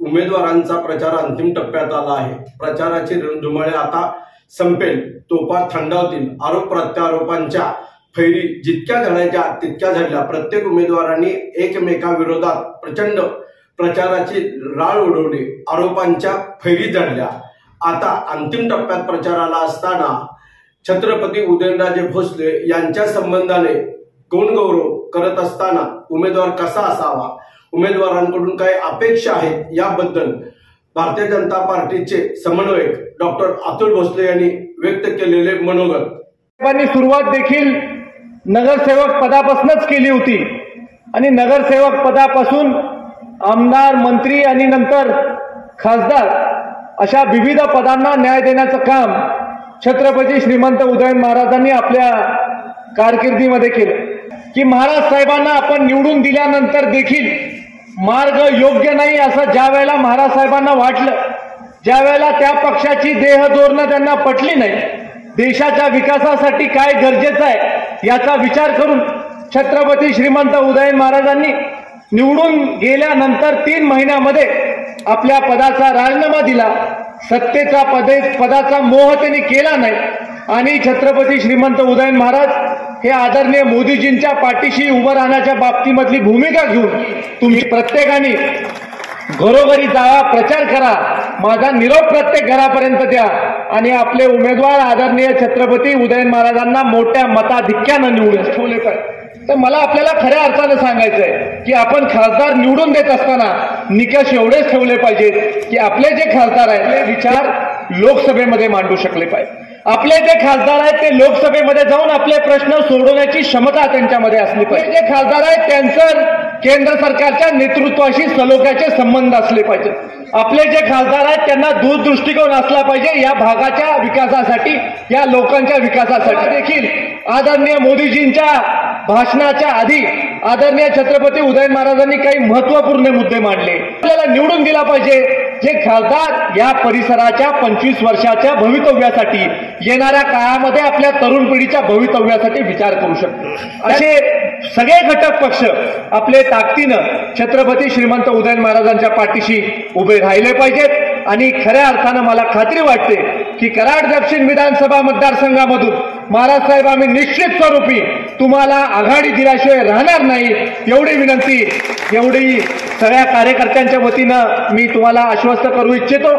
उमेदवारांचा प्रचार अंतिम टप्प्यात आला आहे। प्रचाराची रणधुमाळी आता संपेल, तोफा थंडावतील। आरोप प्रत्यारोपांच्या फैरी जितक्या झडायच्या तितक्या झडल्या। प्रत्येक उमेदवारांनी एकमेकांविरोधात प्रचंड प्रचाराची राळ उडवली, आरोपांच्या फैरी झडल्या। आता अंतिम टप्प्यात प्रचाराला असताना छत्रपती उदयनराजे भोसले यांच्या संबंधाने गुणगौरव करत असताना उमेदवार कसा असावा, उमेदवारांकडून काय अपेक्षा आहेत याबद्दल भारतीय जनता पार्टीचे समन्वयक डॉक्टर अतुल भोसले यांनी व्यक्त केलेले मनोगत। सुरुवात देखील नगरसेवक पदापासूनच केली होती आणि नगरसेवक पदापासून आमदार, मंत्री आणि नंतर खासदार अशा विविध पदांना न्याय देण्याचं काम छत्रपती श्रीमंत उदयन महाराजांनी आपल्या कारकिर्दीमध्ये केलं। की महाराज साहेबांना आपण निवडून दिल्यानंतर देखील मार्ग योग्य नाही असं ज्या वेळेला महाराज साहेबांना वाटलं, ज्या वेळेला त्या पक्षाची देहधोरणं त्यांना पटली नाही, देशाच्या विकासासाठी काय गरजेचं आहे याचा विचार करून छत्रपती श्रीमंत उदयन महाराजांनी निवडून गेल्यानंतर 3 महिन्यामध्ये आपल्या पदाचा राजीनामा दिला। सत्तेचा पदाचा मोह त्यांनी केला नाही आणि छत्रपती श्रीमंत उदयन महाराज हे आदरणीय मोदीजींच्या पाठीशी उभं राहण्याच्या बाबतीमधली भूमिका घेऊन तुम्ही प्रत्येकाने घरोघरी जावा, प्रचार करा, माझा निरोप प्रत्येक घरापर्यंत द्या आणि आपले उमेदवार आदरणीय छत्रपती उदयन महाराजांना मोठ्या मताधिक्यानं निवडून ठेवले पाहिजे। तर मला आपल्याला खऱ्या अर्थानं सांगायचंय की आपण खासदार निवडून देत असताना निकष एवढेच ठेवले पाहिजेत की आपले जे खासदार आहेत ते विचार लोकसभेमध्ये मांडू शकले पाहिजे। आपले जे खासदार आहेत ते लोकसभेमध्ये जाऊन आपले प्रश्न सोडवण्याची क्षमता त्यांच्यामध्ये असली पाहिजे। जे खासदार आहेत त्यांचं केंद्र सरकारच्या नेतृत्वाशी सलोख्याचे संबंध असले पाहिजेत। आपले जे खासदार आहेत त्यांना दूरदृष्टिकोन असला पाहिजे या भागाच्या विकासासाठी, या लोकांच्या विकासासाठी। देखील आदरणीय मोदीजींच्या भाषणाच्या आधी आदरणीय छत्रपती उदयन महाराजांनी काही महत्त्वपूर्ण मुद्दे मांडले। आपल्याला निवडून दिला पाहिजे जे खासदार या परिसराच्या 25 वर्षाच्या भवितव्यासाठी, येणाऱ्या काळामध्ये आपल्या तरुण पिढीच्या भवितव्यासाठी विचार करू शकतो। असे सगळे घटक पक्ष आपले ताकदीनं छत्रपती श्रीमंत उदयन महाराजांच्या पाठीशी उभे राहिले पाहिजेत आणि खऱ्या अर्थानं मला खात्री वाटते की कराड दक्षिण विधानसभा मतदारसंघामधून महाराज साहेब आम्ही निश्चित स्वरूपी तुम्हाला आघाडी दिल्याशिवाय राहणार नाही, एवढी विनंती, एवढी सगळ्या कार्यकर्त्यांच्या वतीनं मी तुम्हाला आश्वस्त करू इच्छितो।